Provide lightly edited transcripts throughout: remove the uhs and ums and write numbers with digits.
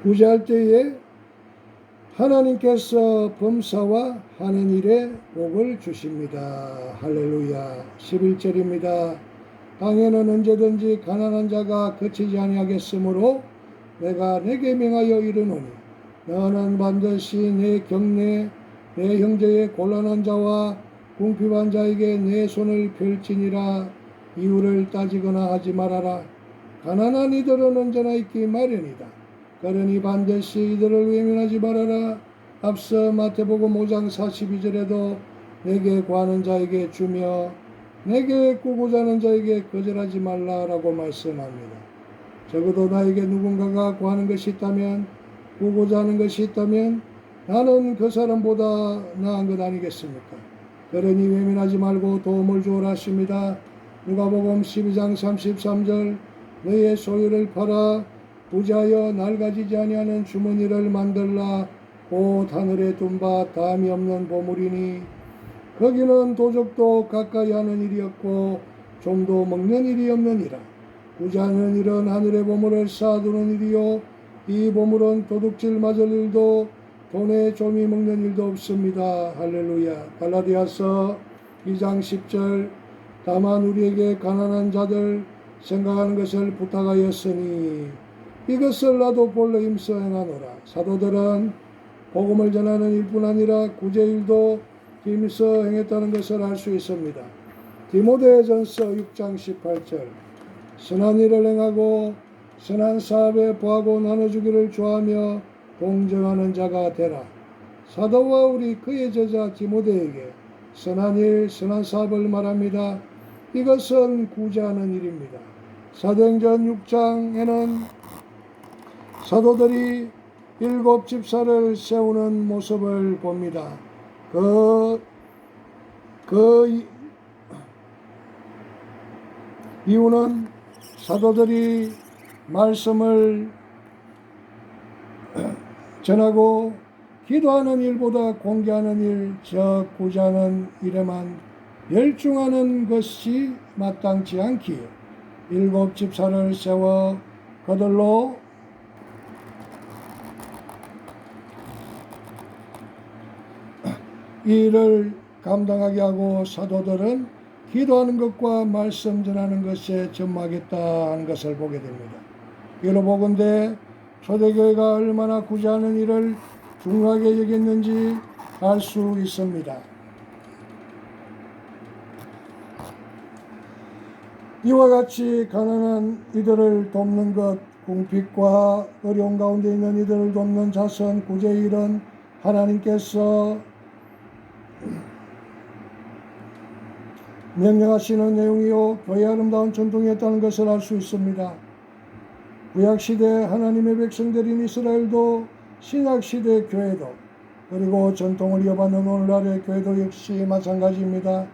구제할 때에 하나님께서 범사와 하는 일에 복을 주십니다. 할렐루야. 11절입니다. 땅에는 언제든지 가난한 자가 거치지 아니하겠으므로 내가 내게 명하여 이르노니 너는 반드시 내 경내 내 형제의 곤란한 자와 궁핍한 자에게 내 손을 펼치니라. 이유를 따지거나 하지 말아라. 가난한 이들은 언제나 있기 마련이다. 그러니 반드시 이들을 외면하지 말아라. 앞서 마태복음 5장 42절에도 내게 구하는 자에게 주며 내게 꾸고자 하는 자에게 거절하지 말라라고 말씀합니다. 적어도 나에게 누군가가 구하는 것이 있다면, 꾸고자 하는 것이 있다면 나는 그 사람보다 나은 것 아니겠습니까? 그러니 외면하지 말고 도움을 주어라 하십니다. 누가복음 12장 33절 너의 소유를 팔아 부자여 낡아지지 아니하는 주머니를 만들라. 곧 하늘에 둔 바 담이 없는 보물이니 거기는 도적도 가까이 하는 일이 없고 좀도 먹는 일이 없느니라. 부자는 일은 하늘의 보물을 쌓아두는 일이요 이 보물은 도둑질 맞을 일도 돈에 좀이 먹는 일도 없습니다. 할렐루야. 갈라디아서 2장 10절 다만 우리에게 가난한 자들 생각하는 것을 부탁하였으니 이것을 나도 본래 힘써 행하노라. 사도들은 복음을 전하는 일뿐 아니라 구제일도 힘써 행했다는 것을 알 수 있습니다. 디모데전서 6장 18절 선한 일을 행하고 선한 사업에 보하고 나눠주기를 좋아하며 공정하는 자가 되라. 사도와 우리 그의 제자 디모데에게 선한 일, 선한 사업을 말합니다. 이것은 구제하는 일입니다. 사도행전 6장에는 사도들이 7 집사를 세우는 모습을 봅니다. 그 이유는 사도들이 말씀을 전하고 기도하는 일보다 공개하는 일, 저 구제하는 일에만 열중하는 것이 마땅치 않기에 7 집사를 세워 그들로 이 일을 감당하게 하고 사도들은 기도하는 것과 말씀 전하는 것에 전무하겠다는 것을 보게 됩니다. 이로 보건대 초대교회가 얼마나 구제하는 일을 중요하게 여겼는지 알 수 있습니다. 이와 같이 가난한 이들을 돕는 것, 궁핍과 어려운 가운데 있는 이들을 돕는 자선 구제의 일은 하나님께서 명령하시는 내용이요 교회의 아름다운 전통이었다는 것을 알 수 있습니다. 구약시대 하나님의 백성들인 이스라엘도 신약시대 교회도 그리고 전통을 이어받는 오늘날의 교회도 역시 마찬가지입니다.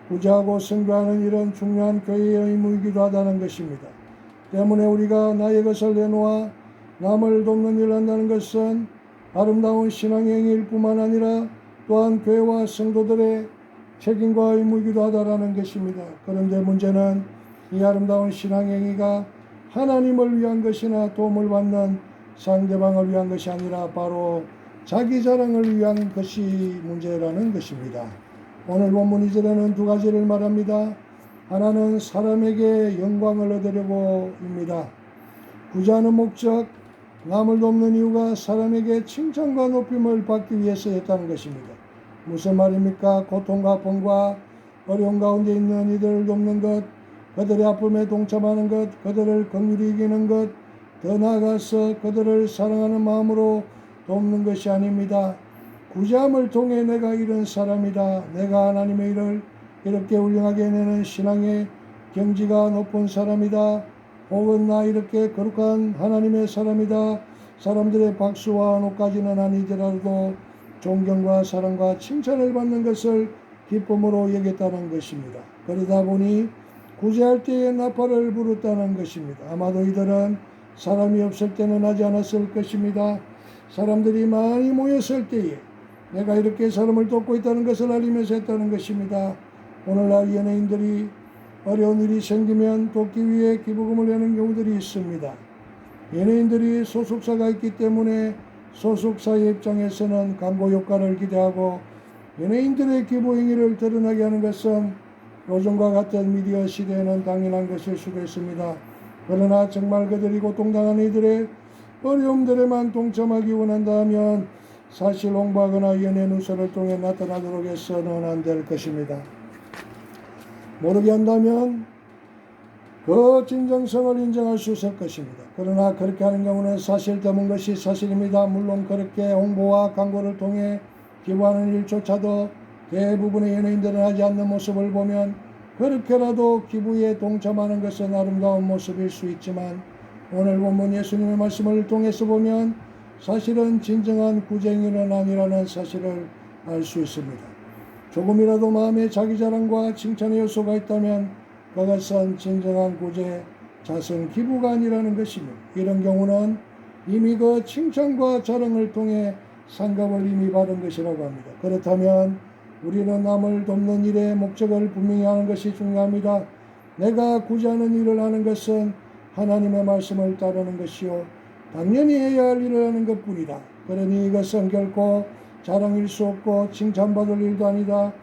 구제하고 선교하는 일은 중요한 교회의 의무이기도 하다는 것입니다. 때문에 우리가 나의 것을 내놓아 남을 돕는 일을 한다는 것은 아름다운 신앙의 행위일 뿐만 아니라 또한 교회와 성도들의 책임과 의무이기도 하다라는 것입니다. 그런데 문제는 이 아름다운 신앙의 행위가 하나님을 위한 것이나 도움을 받는 상대방을 위한 것이 아니라 바로 자기 자랑을 위한 것이 문제라는 것입니다. 오늘 본문 2절에는 두 가지를 말합니다. 하나는 사람에게 영광을 얻으려고입니다. 구제하는 목적, 남을 돕는 이유가 사람에게 칭찬과 높임을 받기 위해서였다는 것입니다. 무슨 말입니까? 고통과 병과 어려운 가운데 있는 이들을 돕는 것, 그들의 아픔에 동참하는 것, 그들을 긍휼히 이기는 것, 더 나아가서 그들을 사랑하는 마음으로 돕는 것이 아닙니다. 구제함을 통해 내가 이런 사람이다. 내가 하나님의 일을 이렇게 훌륭하게 해내는 신앙의 경지가 높은 사람이다. 혹은 나 이렇게 거룩한 하나님의 사람이다. 사람들의 박수와 노까지는 아니더라도 존경과 사랑과 칭찬을 받는 것을 기쁨으로 여겼다는 것입니다. 그러다 보니 구제할 때에 나팔을 부르다는 것입니다. 아마도 이들은 사람이 없을 때는 하지 않았을 것입니다. 사람들이 많이 모였을 때에 내가 이렇게 사람을 돕고 있다는 것을 알리면서 했다는 것입니다. 오늘날 연예인들이 어려운 일이 생기면 돕기 위해 기부금을 내는 경우들이 있습니다. 연예인들이 소속사가 있기 때문에 소속사의 입장에서는 광고 효과를 기대하고 연예인들의 기부 행위를 드러나게 하는 것은 요즘과 같은 미디어 시대에는 당연한 것일 수도 있습니다. 그러나 정말 그들이 고통당하는 이들의 어려움들에만 동참하기 원한다면 사실 홍보하거나 연예 누설을 통해 나타나도록 해서는 안 될 것입니다. 모르게 한다면 그 진정성을 인정할 수 있을 것입니다. 그러나 그렇게 하는 경우는 사실 드문 것이 사실입니다. 물론 그렇게 홍보와 광고를 통해 기부하는 일조차도 대부분의 연예인들은 하지 않는 모습을 보면 그렇게라도 기부에 동참하는 것은 아름다운 모습일 수 있지만 오늘 본문 예수님의 말씀을 통해서 보면 사실은 진정한 구제행위는 아니라는 사실을 알 수 있습니다. 조금이라도 마음에 자기 자랑과 칭찬의 요소가 있다면 그것은 진정한 구제, 자선 기부가 아니라는 것이며 이런 경우는 이미 그 칭찬과 자랑을 통해 상급을 이미 받은 것이라고 합니다. 그렇다면 우리는 남을 돕는 일의 목적을 분명히 하는 것이 중요합니다. 내가 구제하는 일을 하는 것은 하나님의 말씀을 따르는 것이요 당연히 해야 할 일을 하는 것뿐이다. 그러니 이것은 결코 자랑일 수 없고 칭찬받을 일도 아니다.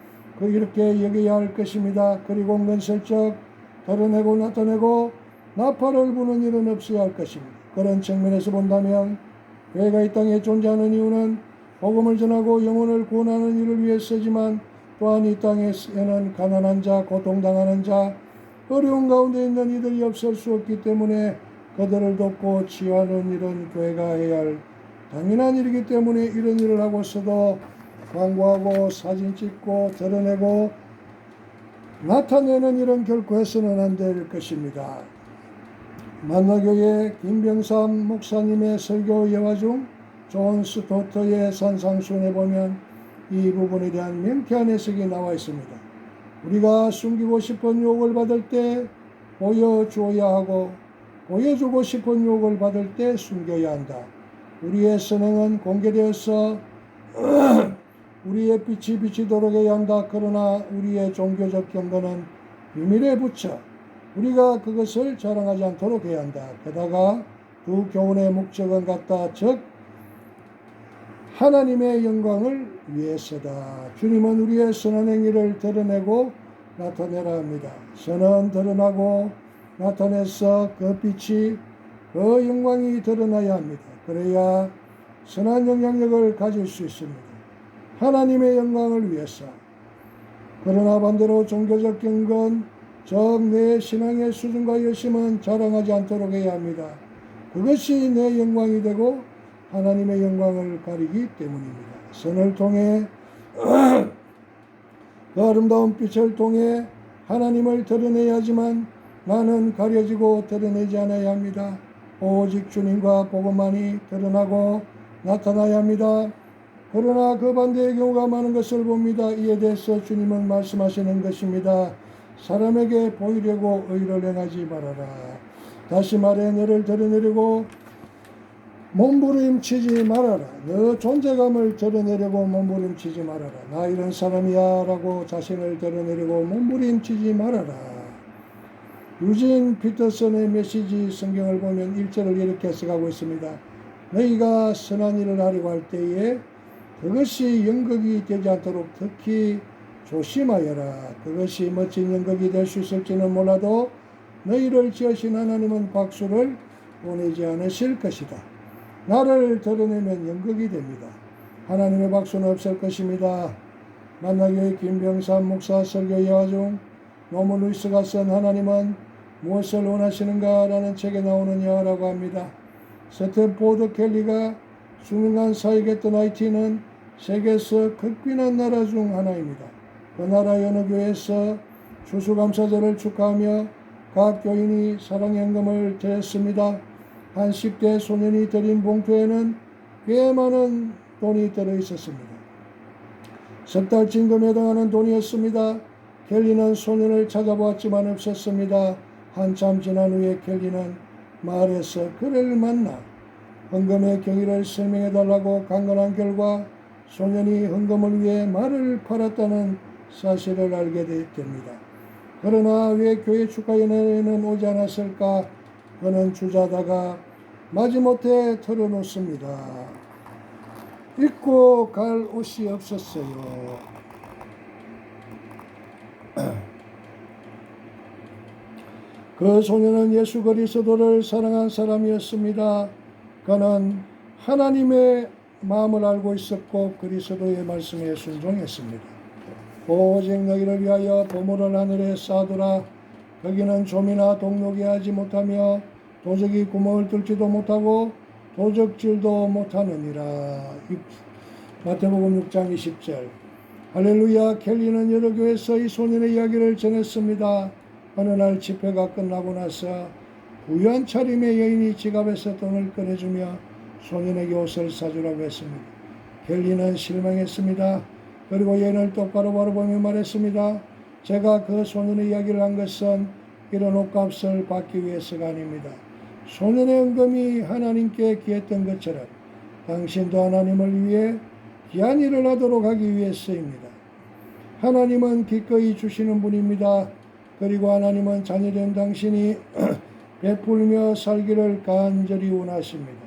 이렇게 여겨야 할 것입니다. 그리고 은근슬쩍 드러내고 나타내고 나팔을 부는 일은 없어야 할 것입니다. 그런 측면에서 본다면 교회가 이 땅에 존재하는 이유는 복음을 전하고 영혼을 구원하는 일을 위해서지만 또한 이 땅에는 가난한 자, 고통당하는 자, 어려운 가운데 있는 이들이 없을 수 없기 때문에 그들을 돕고 치유하는 일은 교회가 해야 할 당연한 일이기 때문에 이런 일을 하고서도 광고하고 사진 찍고 드러내고 나타내는 일은 결코 해서는 안 될 것입니다. 만나교회 김병삼 목사님의 설교 예화 중 존 스토터의 산상수훈에 보면 이 부분에 대한 명쾌한 해석이 나와 있습니다. 우리가 숨기고 싶은 유혹을 받을 때 보여주어야 하고 보여주고 싶은 유혹을 받을 때 숨겨야 한다. 우리의 선행은 공개되어서 우리의 빛이 비치도록 해야 한다. 그러나 우리의 종교적 경건은 비밀에 붙여 우리가 그것을 자랑하지 않도록 해야 한다. 게다가 두 교훈의 목적은 같다. 즉 하나님의 영광을 위해서다. 주님은 우리의 선한 행위를 드러내고 나타내라 합니다. 선은 드러나고 나타내서 그 빛이 그 영광이 드러나야 합니다. 그래야 선한 영향력을 가질 수 있습니다. 하나님의 영광을 위해서. 그러나 반대로 종교적 경건, 즉 내 신앙의 수준과 열심은 자랑하지 않도록 해야 합니다. 그것이 내 영광이 되고 하나님의 영광을 가리기 때문입니다. 선을 통해 그 아름다운 빛을 통해 하나님을 드러내야 하지만 나는 가려지고 드러내지 않아야 합니다. 오직 주님과 복음만이 드러나고 나타나야 합니다. 그러나 그 반대의 경우가 많은 것을 봅니다. 이에 대해서 주님은 말씀하시는 것입니다. 사람에게 보이려고 의를 행하지 말아라. 다시 말해 너를 드러내려고 몸부림치지 말아라. 너 존재감을 드러내려고 몸부림치지 말아라. 나 이런 사람이야 라고 자신을 드러내려고 몸부림치지 말아라. 유진 피터슨의 메시지 성경을 보면 1절을 이렇게 해석하고 있습니다. 너희가 선한 일을 하려고 할 때에 그것이 연극이 되지 않도록 특히 조심하여라. 그것이 멋진 연극이 될 수 있을지는 몰라도 너희를 지으신 하나님은 박수를 보내지 않으실 것이다. 나를 드러내면 연극이 됩니다. 하나님의 박수는 없을 것입니다. 만나교회 김병삼 목사 설교 예화 중 노먼 루이스가 쓴 하나님은 무엇을 원하시는가 라는 책에 나오는 예화라고 합니다. 스탠포드 켈리가 수년간 사역했던 IT는 세계에서 극빈한 나라 중 하나입니다. 그 나라의 어느 교회에서 추수감사절을 축하하며 각 교인이 사랑연금을 드렸습니다. 한 10대 소년이 드린 봉투에는 꽤 많은 돈이 들어있었습니다. 석 달 진금에 해당하는 돈이었습니다. 켈리는 소년을 찾아보았지만 없었습니다. 한참 지난 후에 켈리는 마을에서 그를 만나 헌금의 경위를 설명해달라고 강건한 결과 소년이 헌금을 위해 말을 팔았다는 사실을 알게 됩니다. 그러나 왜 교회 축하연회에는 오지 않았을까? 그는 주저하다가 마지못해 털어놓습니다. 입고 갈 옷이 없었어요. 그 소년은 예수 그리스도를 사랑한 사람이었습니다. 그는 하나님의 마음을 알고 있었고 그리스도의 말씀에 순종했습니다. 오직 너희를 위하여 보물을 하늘에 쌓아두라. 거기는 좀이나 동록이 하지 못하며 도적이 구멍을 뚫지도 못하고 도적질도 못하느니라. 마태복음 6장 20절. 할렐루야. 켈리는 여러 교회에서 이 소년의 이야기를 전했습니다. 어느 날 집회가 끝나고 나서 부유한 차림의 여인이 지갑에서 돈을 꺼내주며 소년에게 옷을 사주라고 했습니다. 켈리는 실망했습니다. 그리고 여인을 똑바로 바라보며 말했습니다. 제가 그 소년의 이야기를 한 것은 이런 옷값을 받기 위해서가 아닙니다. 소년의 은금이 하나님께 귀했던 것처럼 당신도 하나님을 위해 귀한 일을 하도록 하기 위해서입니다. 하나님은 기꺼이 주시는 분입니다. 그리고 하나님은 자녀된 당신이 베풀며 살기를 간절히 원하십니다.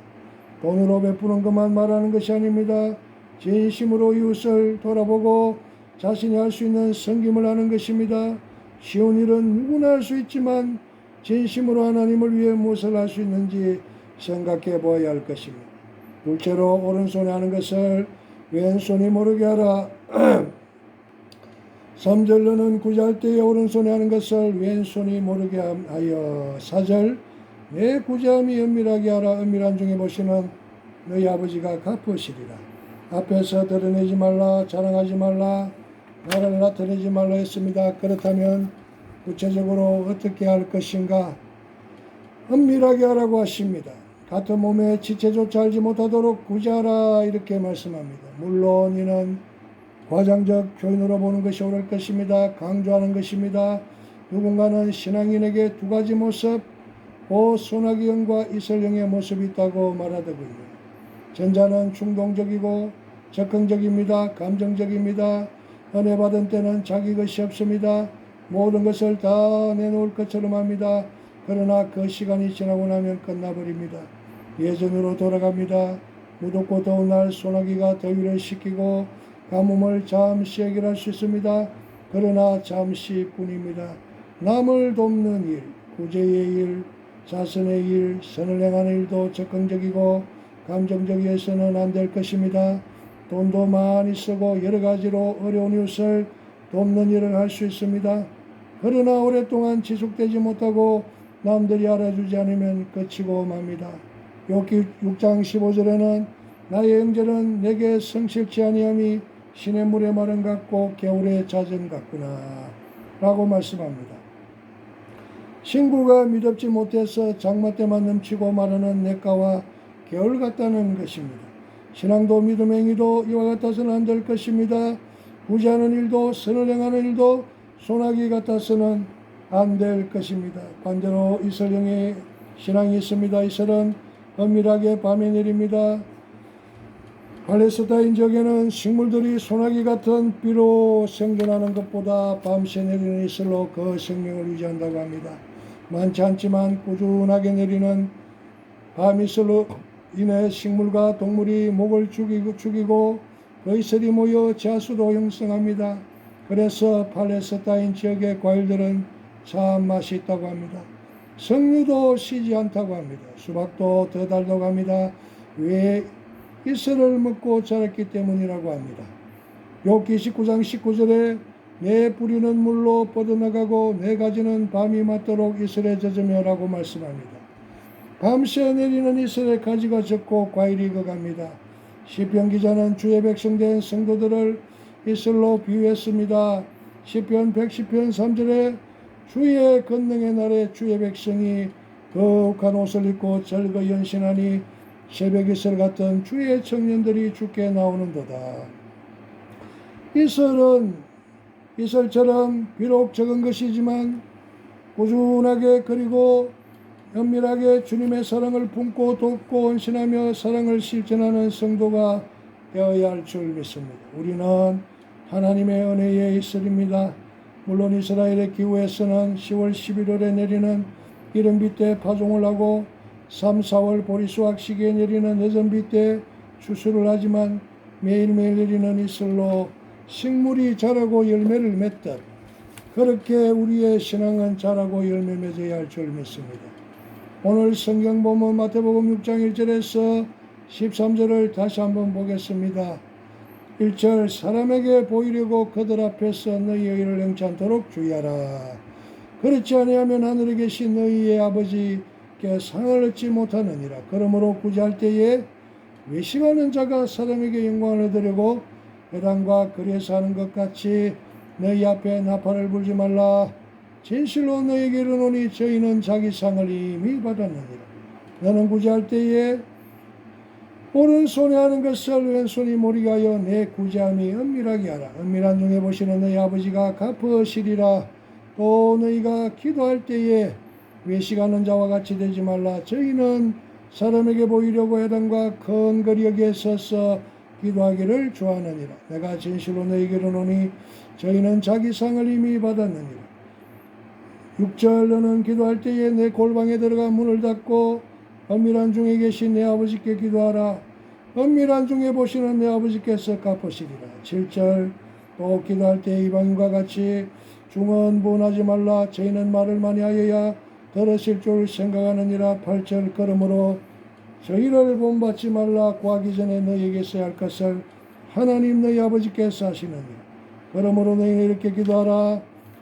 돈으로 베푸는 것만 말하는 것이 아닙니다. 진심으로 이웃을 돌아보고 자신이 할 수 있는 섬김을 하는 것입니다. 쉬운 일은 누구나 할 수 있지만 진심으로 하나님을 위해 무엇을 할 수 있는지 생각해 보아야 할 것입니다. 둘째로 오른손에 하는 것을 왼손이 모르게 하라. 3절 너는 구제할 때에 오른손에 하는 것을 왼손이 모르게 하여 4절 내 구제함이 은밀하게 하라. 은밀한 중에 보시는 너희 아버지가 갚으시리라. 앞에서 드러내지 말라, 자랑하지 말라, 나를 나타내지 말라 했습니다. 그렇다면 구체적으로 어떻게 할 것인가? 은밀하게 하라고 하십니다. 같은 몸에 지체조차 알지 못하도록 구제하라 이렇게 말씀합니다. 물론 이는 과장적 교인으로 보는 것이 옳을 것입니다. 강조하는 것입니다. 누군가는 신앙인에게 두 가지 모습, 곧 소나기형과 이슬형의 모습이 있다고 말하더군요. 전자는 충동적이고 적극적입니다. 감정적입니다. 은혜 받은 때는 자기 것이 없습니다. 모든 것을 다 내놓을 것처럼 합니다. 그러나 그 시간이 지나고 나면 끝나버립니다. 예전으로 돌아갑니다. 무덥고 더운 날 소나기가 더위를 식히고 가뭄을 잠시 해결할 수 있습니다. 그러나 잠시뿐입니다. 남을 돕는 일, 구제의 일, 자선의 일, 선을 행하는 일도 적극적이고 감정적이어서는 안 될 것입니다. 돈도 많이 쓰고 여러 가지로 어려운 이웃을 돕는 일을 할 수 있습니다. 그러나 오랫동안 지속되지 못하고 남들이 알아주지 않으면 끝이고 맙니다. 욥기 6장 15절에는 나의 형제는 내게 성실치 아니함이 시냇물의 마른 같고 겨울의 잦은 같구나 라고 말씀합니다. 친구가 미덥지 못해서 장마 때만 넘치고 마르는 냇가와 겨울 같다는 것입니다. 신앙도 믿음 행위도 이와 같아서는 안 될 것입니다. 부지하는 일도 선을 행하는 일도 소나기 같아서는 안 될 것입니다. 반대로 이슬형의 신앙이 있습니다. 이슬은 은밀하게 밤에 내립니다. 팔레스타인 지역에는 식물들이 소나기 같은 비로 생존하는 것보다 밤새 내리는 이슬로 그 생명을 유지한다고 합니다. 많지 않지만 꾸준하게 내리는 밤이슬로 인해 식물과 동물이 목을 죽이고 그 이슬이 모여 지하수도 형성합니다. 그래서 팔레스타인 지역의 과일들은 참 맛이 있다고 합니다. 석류도 쉬지 않다고 합니다. 수박도 더 달다고 합니다. 왜 이슬을 먹고 자랐기 때문이라고 합니다. 욥기 19장 19절에 내 뿌리는 물로 뻗어나가고 내 가지는 밤이 맞도록 이슬에 젖으며 라고 말씀합니다. 밤새 내리는 이슬의 가지가 적고 과일이 익어갑니다. 시편 기자는 주의 백성된 성도들을 이슬로 비유했습니다. 시편 110편 3절에 주의 권능의 날에 주의 백성이 거룩한 옷을 입고 절거 연신하니 새벽 이슬 같은 주의 청년들이 주께 나오는도다. 이슬은 이슬처럼 비록 적은 것이지만 꾸준하게 그리고 은밀하게 주님의 사랑을 품고 돕고 헌신하며 사랑을 실천하는 성도가 되어야 할 줄 믿습니다. 우리는 하나님의 은혜의 이슬입니다. 물론 이스라엘의 기후에서는 10월 11월에 내리는 이른비 때 파종을 하고 3, 4월 보리수확 시기에 내리는 늦은 비 때 추수를 하지만 매일매일 내리는 이슬로 식물이 자라고 열매를 맺듯 그렇게 우리의 신앙은 자라고 열매 맺어야 할 줄 믿습니다. 오늘 성경 본문 마태복음 6장 1절에서 13절을 다시 한번 보겠습니다. 1절 사람에게 보이려고 그들 앞에서 너희의 일을 행치 않도록 주의하라. 그렇지 아니하면 하늘에 계신 너희의 아버지께 상을 얻지 못하느니라. 그러므로 구제할 때에 외식하는 자가 사람에게 영광을 얻으려고 회당과 거리에서 하는 것 같이 너희 앞에 나팔을 불지 말라. 진실로 너희에게 이르노니 저희는 자기 상을 이미 받았느니라. 너는 구제할 때에 오른손에 하는 것을 왼손이 모르게 하여 내 구제함이 은밀하게 하라. 은밀한 중에 보시는 너희 아버지가 갚으시리라. 또 너희가 기도할 때에 외식하는 자와 같이 되지 말라. 저희는 사람에게 보이려고 회당과 큰 거리에 서서 기도하기를 좋아하느니라. 내가 진실로 너희에게 이르노니 저희는 자기 상을 이미 받았느니라. 6절 너는 기도할 때에 내 골방에 들어가 문을 닫고 은밀한 중에 계신 내 아버지께 기도하라. 은밀한 중에 보시는 내 아버지께서 갚으시리라. 7절 또 기도할 때 이방인과 같이 중언부언하지 말라. 저희는 말을 많이 하여야 들으실 줄 생각하느니라. 8절 그러므로 저희를 본받지 말라. 구하기 전에 너희에게 할 것을 하나님 너희 아버지께서 하시느니라. 그러므로 너희는 이렇게 기도하라.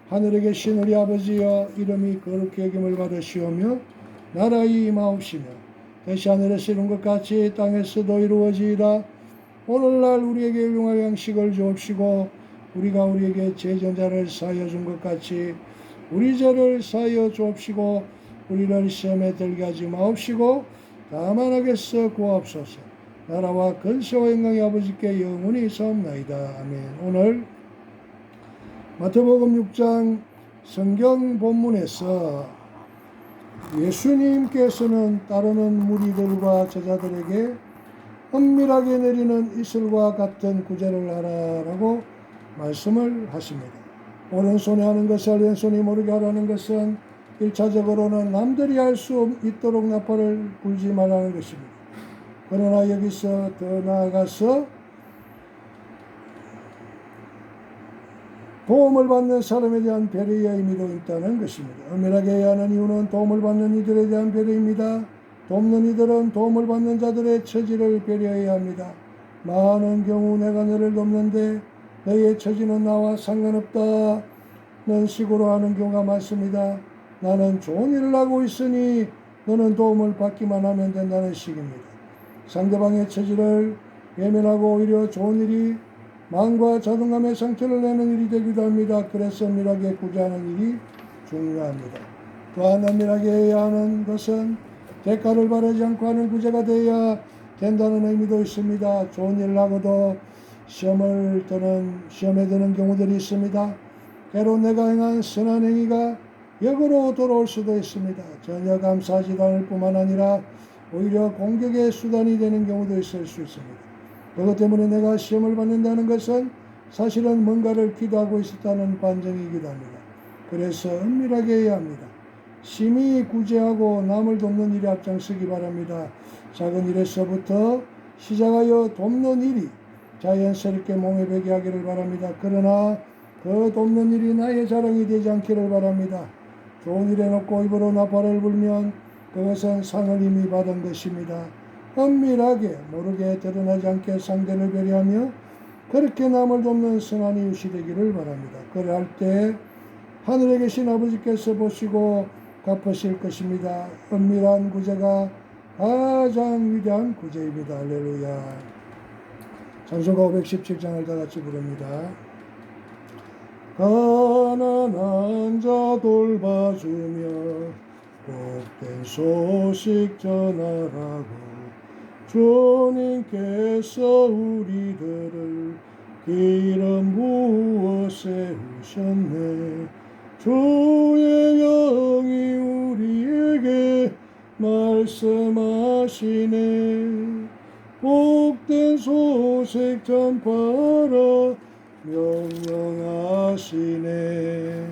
하늘에 계신 우리 아버지여 이름이 거룩히 여김을 받으시오며 나라의 임하옵시며 뜻이 하늘에서 이룬 것 같이 땅에서도 이루어지이다. 오늘날 우리에게 일용할 양식을 주옵시고 우리가 우리에게 죄전자를 사하여 준 것 같이 우리 죄를 사하여 주옵시고 우리를 시험에 들게 하지 마옵시고 다만 악에서 구하옵소서. 나라와 근세와 영광이 아버지께 영원히 있사옵나이다. 아멘. 오늘 마태복음 6장 성경 본문에서 예수님께서는 따르는 무리들과 제자들에게 은밀하게 내리는 이슬과 같은 구제를 하라라고 말씀을 하십니다. 오른손에 하는 것을 왼손이 모르게 하라는 것은 1차적으로는 남들이 할 수 있도록 나팔을 불지 말라는 것입니다. 그러나 여기서 더 나아가서 도움을 받는 사람에 대한 배려의 의미도 있다는 것입니다. 은밀하게 해야 하는 이유는 도움을 받는 이들에 대한 배려입니다. 돕는 이들은 도움을 받는 자들의 처지를 배려해야 합니다. 많은 경우 내가 너를 돕는데 너의 처지는 나와 상관없다는 식으로 하는 경우가 많습니다. 나는 좋은 일을 하고 있으니 너는 도움을 받기만 하면 된다는 식입니다. 상대방의 처지를 외면하고 오히려 좋은 일이 마음과 자존감의 상처를 내는 일이 되기도 합니다. 그래서 은밀하게 구제하는 일이 중요합니다. 또한 은밀하게 해야 하는 것은 대가를 바라지 않고 하는 구제가 되어야 된다는 의미도 있습니다. 좋은 일을 하고도 시험에 드는 경우들이 있습니다. 때론 내가 행한 선한 행위가 역으로 돌아올 수도 있습니다. 전혀 감사하지도 않을 뿐만 아니라 오히려 공격의 수단이 되는 경우도 있을 수 있습니다. 그것 때문에 내가 시험을 받는다는 것은 사실은 뭔가를 기도하고 있었다는 반증이기도 합니다. 그래서 은밀하게 해야 합니다. 심히 구제하고 남을 돕는 일에 앞장서기 바랍니다. 작은 일에서부터 시작하여 돕는 일이 자연스럽게 몸에 배게 하기를 바랍니다. 그러나 그 돕는 일이 나의 자랑이 되지 않기를 바랍니다. 좋은 일에 놓고 입으로 나팔을 불면 그것은 상을 이미 받은 것입니다. 은밀하게 모르게 드러나지 않게 상대를 배려하며 그렇게 남을 돕는 선한 이웃이 되기를 바랍니다. 그럴 때 하늘에 계신 아버지께서 보시고 갚으실 것입니다. 은밀한 구제가 가장 위대한 구제입니다. 할렐루야. 찬송가 517장을 다 같이 부릅니다. 가난한 자 돌봐주며 복된 소식 전하라고 주님께서 우리들을 기름 부어 세우셨네. 주의 영이 우리에게 말씀하시네. 복된 소식 전파라 명령하시네.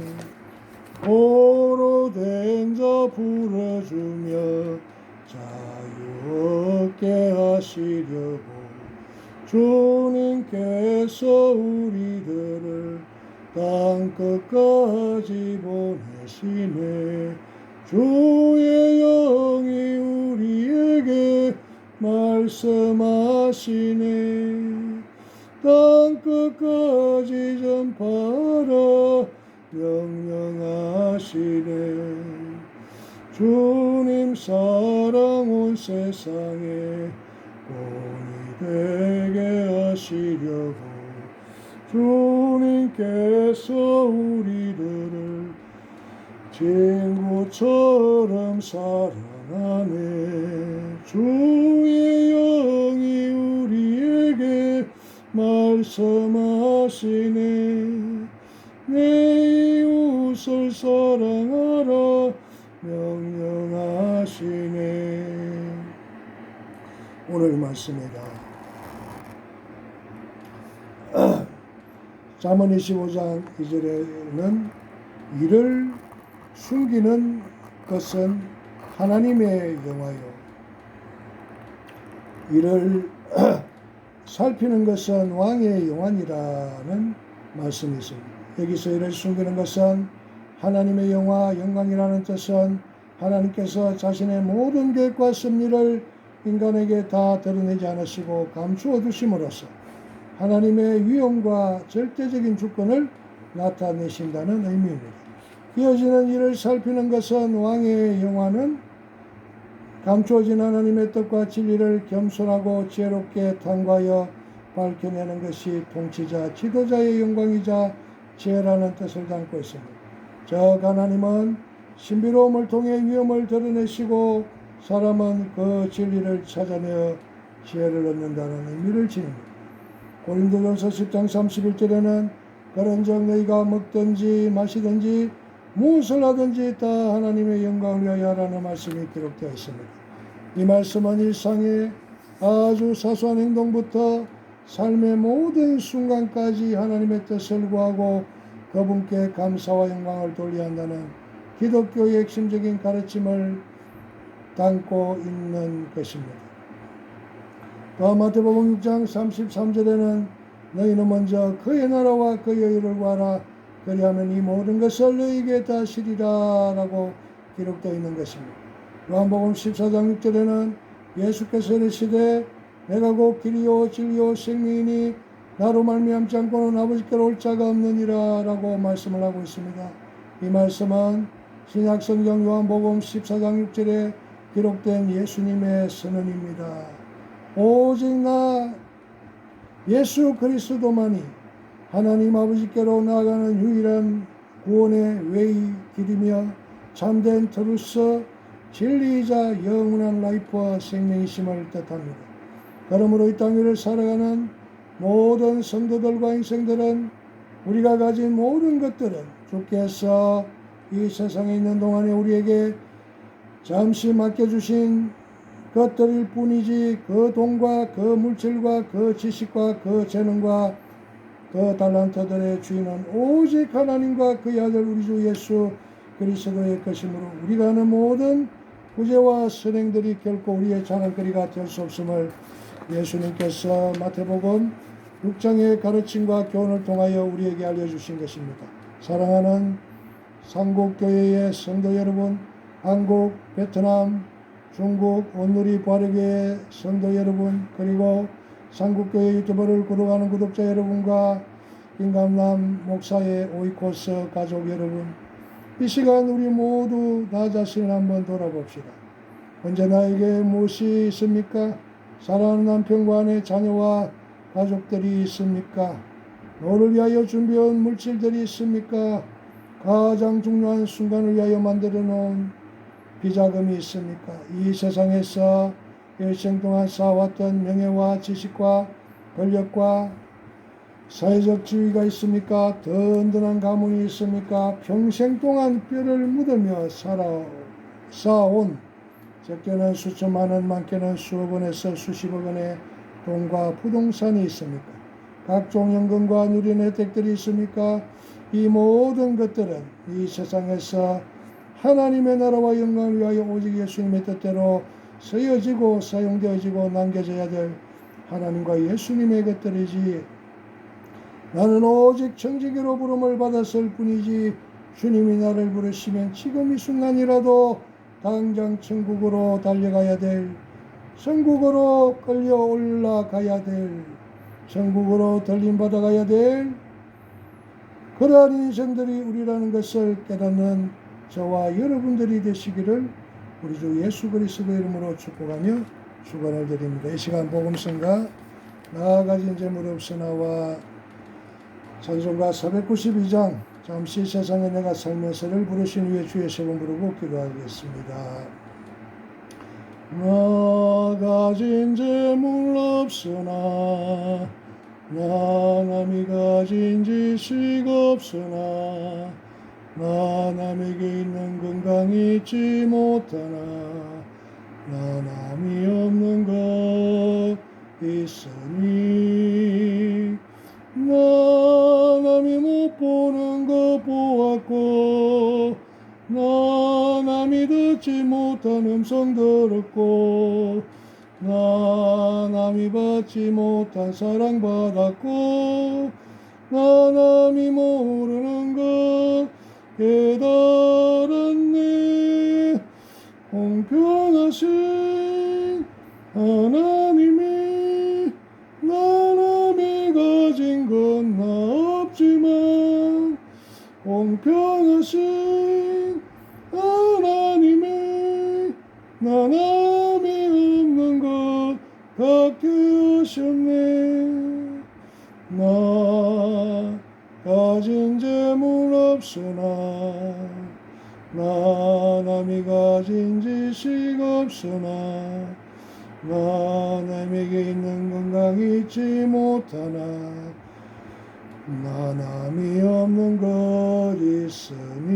보로 된 자 불어주며 있게 하시려고 주님께서 우리들을 땅끝까지 보내시네. 주의 영이 우리에게 말씀하시네. 땅끝까지 전파하라 명령하시네. 주님 사랑 온 세상에 본이 되게 하시려고 주님께서 우리들을 친구처럼 사랑하네. 주의 영이 우리에게 말씀하시네. 내 이웃을 사랑하라 명령하시네. 오늘 말씀이다. 잠언 25장 2절에는 이를 숨기는 것은 하나님의 영화요, 이를 살피는 것은 왕의 영안이라는 말씀이 있습니다. 여기서 이를 숨기는 것은 하나님의 영광이라는 뜻은 하나님께서 자신의 모든 계획과 섭리를 인간에게 다 드러내지 않으시고 감추어 두심으로써 하나님의 위엄과 절대적인 주권을 나타내신다는 의미입니다. 이어지는 이를 살피는 것은 왕의 영화는 감추어진 하나님의 뜻과 진리를 겸손하고 지혜롭게 탐구하여 밝혀내는 것이 통치자, 지도자의 영광이자 지혜라는 뜻을 담고 있습니다. 즉 하나님은 신비로움을 통해 위엄을 드러내시고 사람은 그 진리를 찾아내어 지혜를 얻는다는 의미를 지닙니다. 고린도전서 10장 31절에는 그런즉 너희가 먹든지 마시든지 무엇을 하든지 다 하나님의 영광을 위하여 하라는 말씀이 기록되어 있습니다. 이 말씀은 일상의 아주 사소한 행동부터 삶의 모든 순간까지 하나님의 뜻을 구하고 그분께 감사와 영광을 돌려야 한다는 기독교의 핵심적인 가르침을 담고 있는 것입니다. 또 마태복음 6장 33절에는 너희는 먼저 그의 나라와 그의 의를 구하라 그리하면 이 모든 것을 너희에게 다 시리라 라고 기록되어 있는 것입니다. 요한복음 14장 6절에는 예수께서 이르시되 내가 곧 길이요 진리요 생명이니 나로 말미암지 않고는 아버지께로 올 자가 없느니라 라고 말씀을 하고 있습니다. 이 말씀은 신약성경 요한복음 14장 6절에 기록된 예수님의 선언입니다. 오직 나 예수 그리스도만이 하나님 아버지께로 나아가는 유일한 구원의 웨이 길이며 참된 트루스 진리이자 영원한 라이프와 생명이심을 뜻합니다. 그러므로 이 땅 위를 살아가는 모든 성도들과 인생들은 우리가 가진 모든 것들은 주께서 이 세상에 있는 동안에 우리에게 잠시 맡겨주신 것들일 뿐이지 그 돈과 그 물질과 그 지식과 그 재능과 그 달란트들의 주인은 오직 하나님과 그의 아들 우리 주 예수 그리스도의 것이므로 우리가 하는 모든 구제와 선행들이 결코 우리의 자랑거리가 될 수 없음을 예수님께서 마태복음 6장의 가르침과 교훈을 통하여 우리에게 알려주신 것입니다. 사랑하는 삼국교회의 성도 여러분, 한국, 베트남, 중국, 온누리 부활교회 성도 여러분, 그리고 삼국교회 유튜브를 구독하는 구독자 여러분과 김감남 목사의 오이코스 가족 여러분, 이 시간 우리 모두 나 자신을 한번 돌아봅시다. 언제 나에게 무엇이 있습니까? 사랑하는 남편과 아내, 자녀와 가족들이 있습니까? 너를 위하여 준비한 물질들이 있습니까? 가장 중요한 순간을 위하여 만들어 놓은 비자금이 있습니까? 이 세상에서 일생 동안 쌓아왔던 명예와 지식과 권력과 사회적 지위가 있습니까? 든든한 가문이 있습니까? 평생 동안 뼈를 묻으며 쌓아온 적게는 수천만 원, 많게는 수억 원에서 수십억 원의 돈과 부동산이 있습니까? 각종 연금과 누린 혜택들이 있습니까? 이 모든 것들은 이 세상에서 하나님의 나라와 영광을 위하여 오직 예수님의 뜻대로 쓰여지고 사용되어지고 남겨져야 될 하나님과 예수님의 것들이지, 나는 오직 청지기로 부름을 받았을 뿐이지, 주님이 나를 부르시면 지금 이 순간이라도 당장 천국으로 달려가야 될, 천국으로 끌려 올라가야 될, 천국으로 들림받아가야 될 그러한 인생들이 우리라는 것을 깨닫는 저와 여러분들이 되시기를 우리 주 예수 그리스도의 이름으로 축복하며 축원을 드립니다. 이 시간 복음성가 나아가진 재물 없으나와 찬송가 492장 잠시 세상에 내가 살면서를 부르신 후에 주의 세번 부르고 기도하겠습니다. 나 가진 재물 없으나 나 남이 가진 지식 없으나 나 남에게 있는 건강 잊지 못하나 나 남이 없는 것 있으니 나 남이 못 보는 것 보았고 나 남이 듣지 못한 음성 들었고 나 남이 받지 못한 사랑 받았고 나 남이 모르는 것 깨달았네. 공평하신 하나님이 나 남이 가진 건 나 없지만 공평하신 하나님이 나 남이 없는 것 갖게 하셨네. 나 가진 재물 없으나 나 남이 가진 지식 없으나 나 남에게 있는 건강 잊지 못하나 나 남이 없는 것 있으니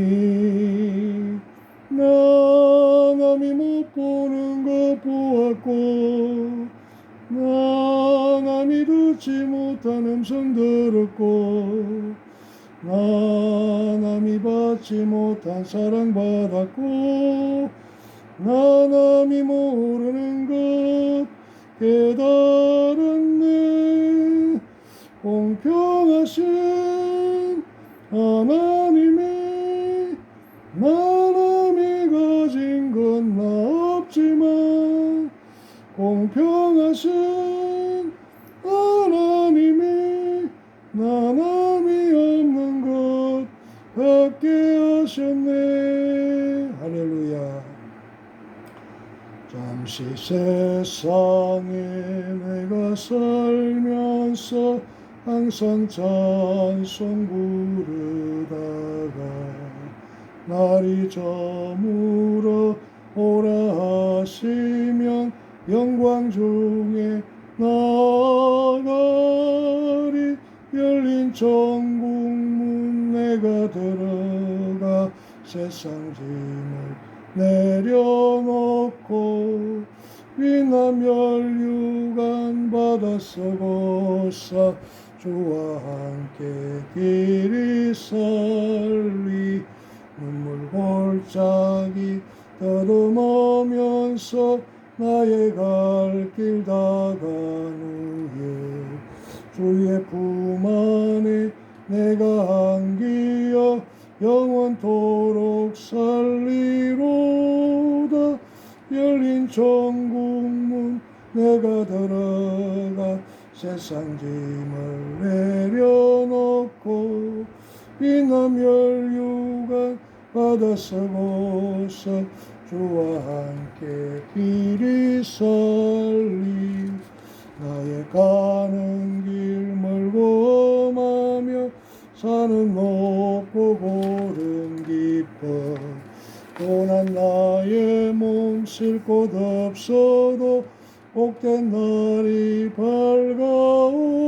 나 남이 못 보는 것 보았고 나 남이 듣지 못한 음성 들었고 나 남이 받지 못한 사랑 받았고 나 남이 모르는 것 깨달았네. 공평하신 하나님이 나 남이 가진 건 나 없지만 공평하신 하나님이 나 남이 없는 것 갖게 하셨네. 할렐루야. 잠시 세상에 내가 살면서 항상 찬송 부르다가 날이 저물어 오라 하시면 영광 중에 나가리. 열린 천국문 내가 들어가 세상 짐을 내려놓고 위나 멸류관 바다 쓰고서 주와 함께 길이 살리. 눈물 골짜기 더듬으면서 나의 갈 길 다가는 길 주의 품 안에 내가 안기어 영원토록 살리로다. 열린 천국문 내가 들어가 세상 짐을 내려놓고 비나 멸류관 바다 쓰고서 주와 함께 길이 살리. 나의 가는 길 멀고 험하며 산은 높고 고른 깊어 또한 나의 몸 쉴 곳 없어도 복된 날이 밝아오리.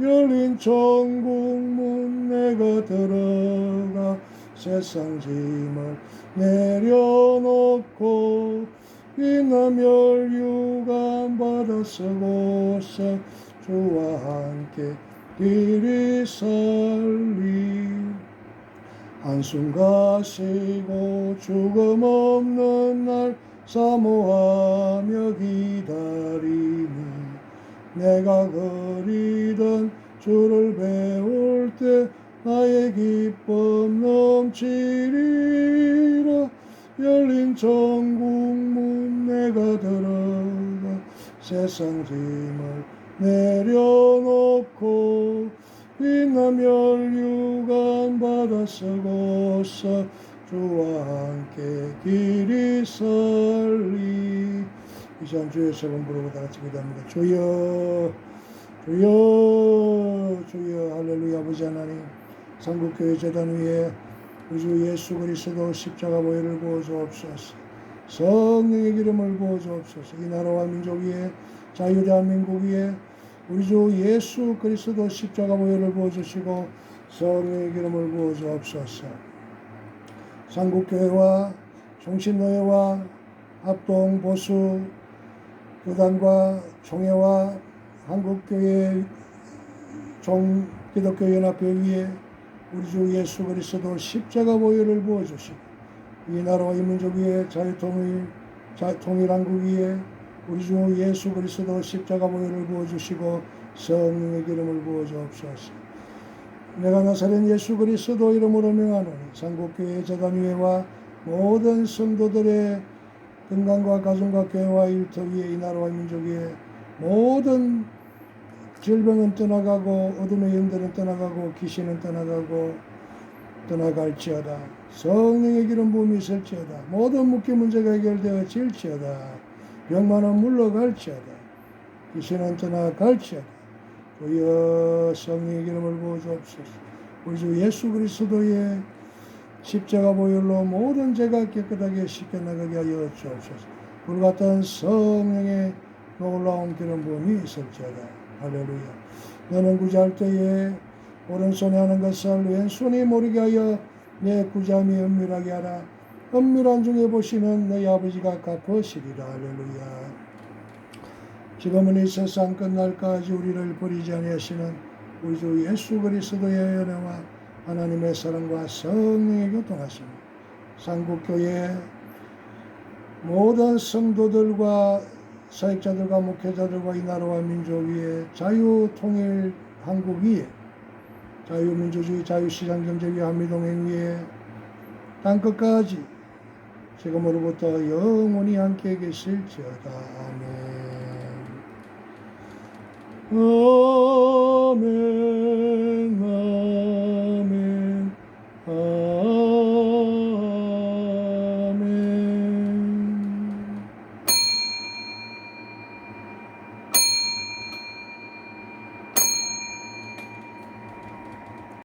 열린 천국문 내가 들어가 세상 짐을 내려놓고 비나 멸류관 바다 쓰고서 주와 함께 길이 살리. 한숨 가시고 죽음 없는 날 사모하며 기다리니 내가 그리던 주를 배울 때 나의 기쁨 넘치리라. 열린 천국문 내가 들어가 세상 짐을 내려놓고 빛나며 혈류관 받아 쓰고서 주와 함께 길이 살리. 이 시간 주의 세번 부르고 다 같이 기도합니다. 주여 주여 주여. 할렐루야. 아버지 하나님, 삼국교회 재단 위에 우리 주 예수 그리스도 십자가 보혈을 부어 주옵소서. 성령의 기름을 부어 주옵소서. 이 나라와 민족 위에, 자유 대한민국 위에 우리 주 예수 그리스도 십자가 보혈을 부어 주시고 성령의 기름을 부어 주옵소서. 삼국교회와 종신노예와 합동 보수 교단과 총회와 한국교회 기독교연합회 위에 우리 주 예수 그리스도 십자가 보혈을 부어주시고 이 나라와 이 민족 위에 통일한국 위에 우리 주 예수 그리스도 십자가 보혈을 부어주시고 성령의 기름을 부어주옵소서. 내가 나사렛 예수 그리스도 이름으로 명하노니 삼국교회 재단위회와 모든 성도들의 건강과 가정과 교회와 일터 위에 이 나라와 민족 위에 모든 질병은 떠나가고 어둠의 영들은 떠나가고 귀신은 떠나갈지어다. 성령의 기름 부음이 있을지어다. 모든 묵기 문제가 해결되어질지어다. 병만은 물러갈지어다. 귀신은 떠나갈지어다. 주여 성령의 기름을 부어주옵소서. 우리 주 예수 그리스도의 십자가 보혈로 모든 죄가 깨끗하게 씻겨나가게 하여 주옵소서. 불같은 성령의 놀라운 기름 부음이 있을지어다. 할렐루야. 너는 구제할 때에 오른손에 하는 것을 왼손이 모르게 하여 내 구제함이 은밀하게 하라. 은밀한 중에 보시는 너희 아버지가 갚으시리라. 할렐루야. 지금은 이 세상 끝날까지 우리를 버리지 아니하시는 우리 주 예수 그리스도의 은혜와 하나님의 사랑과 성령의 교통하심, 삼국교회 모든 성도들과 사역자들과 목회자들과 이 나라와 민족 위에 자유통일 한국 위에 자유민주주의 자유시장경제 위에 한미동행 위에 땅끝까지 지금으로부터 영원히 함께 계실지어다. 아멘.